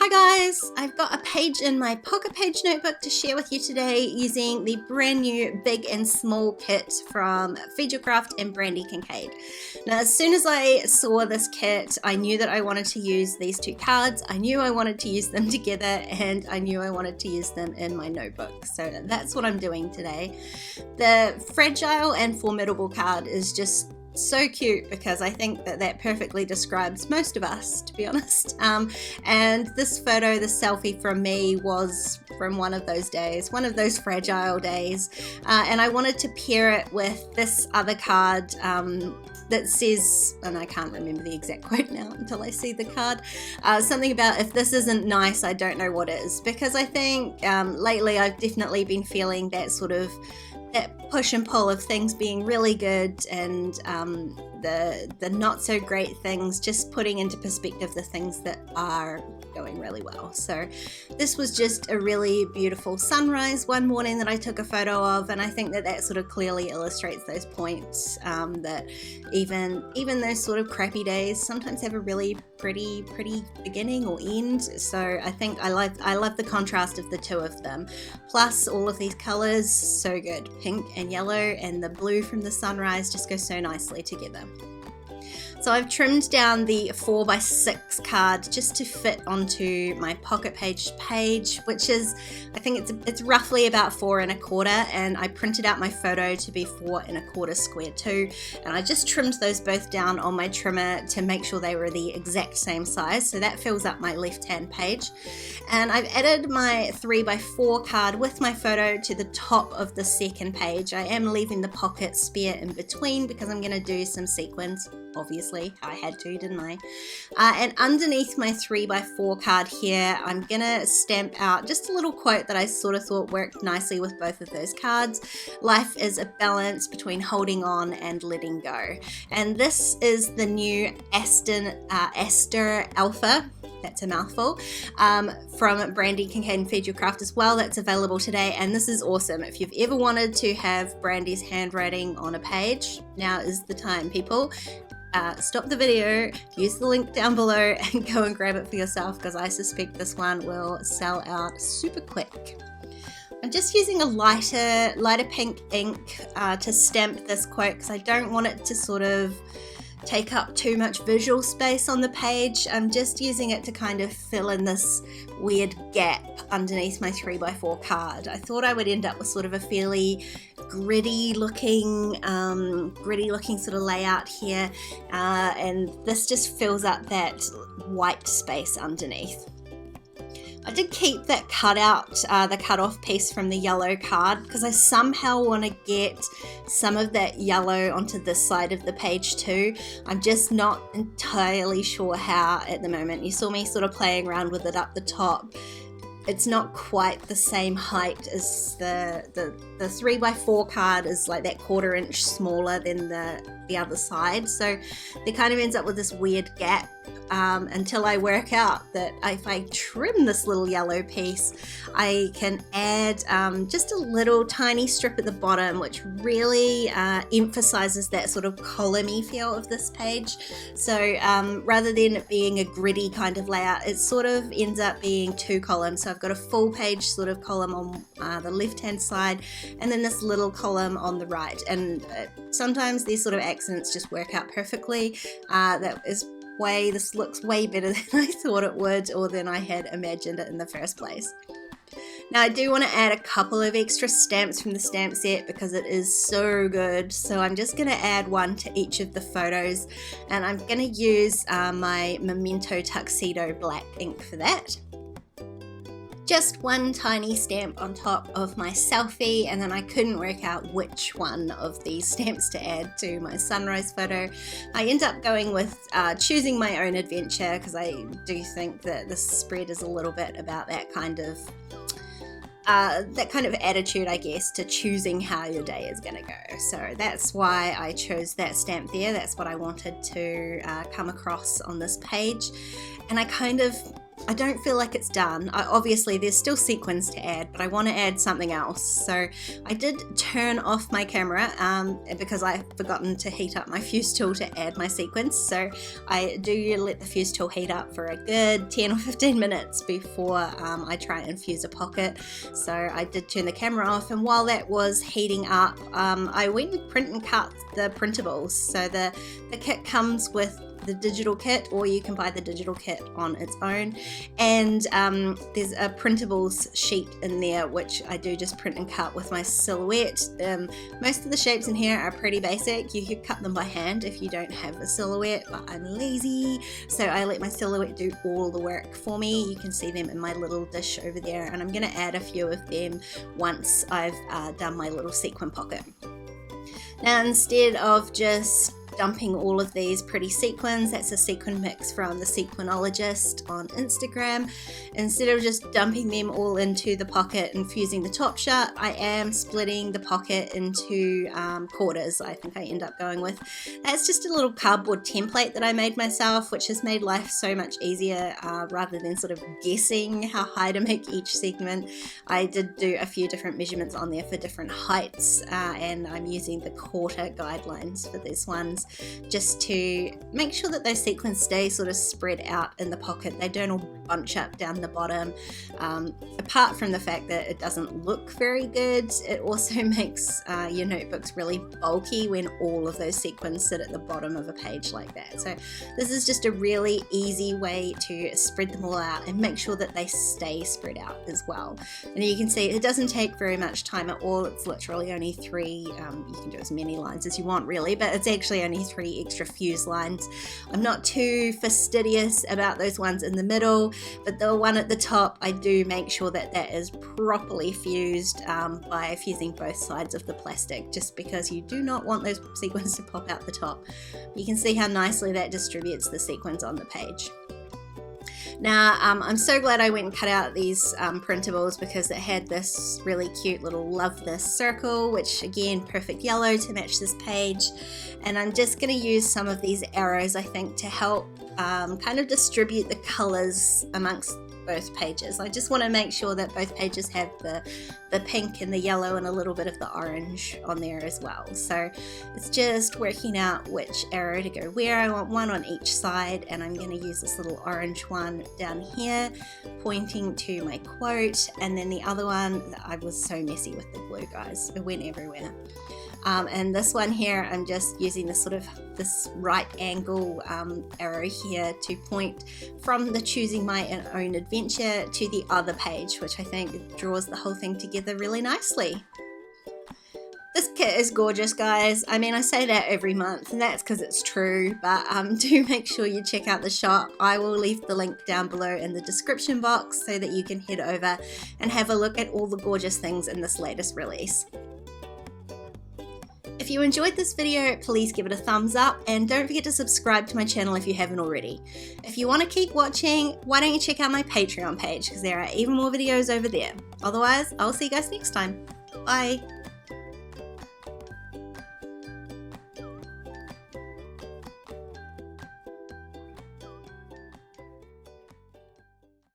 Hi guys, I've got a page in my Pocket Page notebook to share with you today using the brand new Big and Small kit from Craft and Brandi Kincaid. Now as soon as I saw this kit, I knew that I wanted to use these two cards, I knew I wanted to use them together, and I knew I wanted to use them in my notebook. So that's what I'm doing today. The Fragile and Formidable card is just so cute because I think that that perfectly describes most of us, to be honest. And this photo, the selfie from me, was from one of those days, one of those fragile days, and I wanted to pair it with this other card that says, and I can't remember the exact quote now until I see the card, something about if this isn't nice, I don't know what is, because I think lately I've definitely been feeling that sort of that push and pull of things being really good and the not so great things, just putting into perspective the things that are going really well. So this was just a really beautiful sunrise one morning that I took a photo of, and I think that that sort of clearly illustrates those points, that even those sort of crappy days sometimes have a really pretty beginning or end. So I think I love the contrast of the two of them, plus all of these colors, so good. Pink and yellow and the blue from the sunrise just go so nicely together. So I've trimmed down the 4x6 card just to fit onto my Pocket page, which is, I think it's roughly about 4 1/4, and I printed out my photo to be 4 1/4 square too, and I just trimmed those both down on my trimmer to make sure they were the exact same size, so that fills up my left-hand page. And I've added my 3x4 card with my photo to the top of the second page. I am leaving the pocket spare in between because I'm going to do some sequins. Obviously, I had to, didn't I? And underneath my 3x4 card here, I'm gonna stamp out just a little quote that I sort of thought worked nicely with both of those cards. Life is a balance between holding on and letting go. And this is the new Aster Alpha. That's a mouthful, from Brandi Kincaid and Craft as well. That's available today, and this is awesome. If you've ever wanted to have Brandi's handwriting on a page, now is the time, people. Stop the video, use the link down below, and go and grab it for yourself, because I suspect this one will sell out super quick. I'm just using a lighter pink ink to stamp this quote because I don't want it to sort of take up too much visual space on the page. I'm just using it to kind of fill in this weird gap underneath my 3x4 card. I thought I would end up with sort of a fairly gritty looking sort of layout here, and this just fills up that white space underneath. I did keep that the cut-off piece from the yellow card because I somehow want to get some of that yellow onto this side of the page too. I'm just not entirely sure how at the moment. You saw me sort of playing around with it up the top. It's not quite the same height as the 3x4 card is like that 1/4 inch smaller than the other side, so it kind of ends up with this weird gap until I work out that if I trim this little yellow piece, I can add just a little tiny strip at the bottom, which really emphasizes that sort of column-y feel of this page. So rather than it being a gritty kind of layout, it sort of ends up being 2 columns. So I've got a full page sort of column on the left-hand side, and then this little column on the right. And sometimes these sort of accidents just work out perfectly. This looks way better than I thought it would, or than I had imagined it in the first place. Now I do want to add a couple of extra stamps from the stamp set because it is so good, so I'm just going to add one to each of the photos, and I'm going to use my Memento Tuxedo black ink for that. Just one tiny stamp on top of my selfie, and then I couldn't work out which one of these stamps to add to my sunrise photo. I end up going with choosing my own adventure because I do think that this spread is a little bit about that kind of attitude, I guess, to choosing how your day is going to go. So that's why I chose that stamp there. That's what I wanted to come across on this page, and I kind of I don't feel like it's done. Obviously there's still sequins to add, but I want to add something else. So I did turn off my camera because I've forgotten to heat up my fuse tool to add my sequins. So I do let the fuse tool heat up for a good 10 or 15 minutes before I try and fuse a pocket. So I did turn the camera off, and while that was heating up, I went and print and cut the printables. So the kit comes with the digital kit, or you can buy the digital kit on its own, and there's a printables sheet in there which I do just print and cut with my silhouette. Most of the shapes in here are pretty basic. You could cut them by hand if you don't have a silhouette, but I'm lazy, so I let my silhouette do all the work for me. You can see them in my little dish over there, and I'm going to add a few of them once I've done my little sequin pocket. Now, instead of just dumping all of these pretty sequins, that's a sequin mix from the Sequinologist on Instagram, instead of just dumping them all into the pocket and fusing the top shut, I am splitting the pocket into quarters. I think I end up going with. That's just a little cardboard template that I made myself, which has made life so much easier rather than sort of guessing how high to make each segment. I did do a few different measurements on there for different heights, and I'm using the quarter guidelines for these ones, just to make sure that those sequins stay sort of spread out in the pocket. They don't all bunch up down the bottom. Apart from the fact that it doesn't look very good, it also makes your notebooks really bulky when all of those sequins sit at the bottom of a page like that. So this is just a really easy way to spread them all out and make sure that they stay spread out as well. And you can see it doesn't take very much time at all. It's literally only 3, you can do as many lines as you want really, but it's actually only 3 extra fuse lines. I'm not too fastidious about those ones in the middle, but the one at the top, I do make sure that that is properly fused by fusing both sides of the plastic, just because you do not want those sequins to pop out the top. You can see how nicely that distributes the sequins on the page. Now, I'm so glad I went and cut out these printables, because it had this really cute little love this circle, which again, perfect yellow to match this page. And I'm just going to use some of these arrows, I think, to help kind of distribute the colors amongst both pages. I just want to make sure that both pages have the pink and the yellow and a little bit of the orange on there as well. So it's just working out which arrow to go where. I want one on each side, and I'm going to use this little orange one down here pointing to my quote, and then the other one, I was so messy with the glue, guys, it went everywhere. And this one here, I'm just using this right angle arrow here to point from the choosing my own adventure to the other page, which I think draws the whole thing together really nicely. This kit is gorgeous, guys. I mean, I say that every month, and that's because it's true, but do make sure you check out the shop. I will leave the link down below in the description box so that you can head over and have a look at all the gorgeous things in this latest release. If you enjoyed this video, please give it a thumbs up, and don't forget to subscribe to my channel if you haven't already. If you want to keep watching, why don't you check out my Patreon page, because there are even more videos over there. Otherwise, I'll see you guys next time. Bye!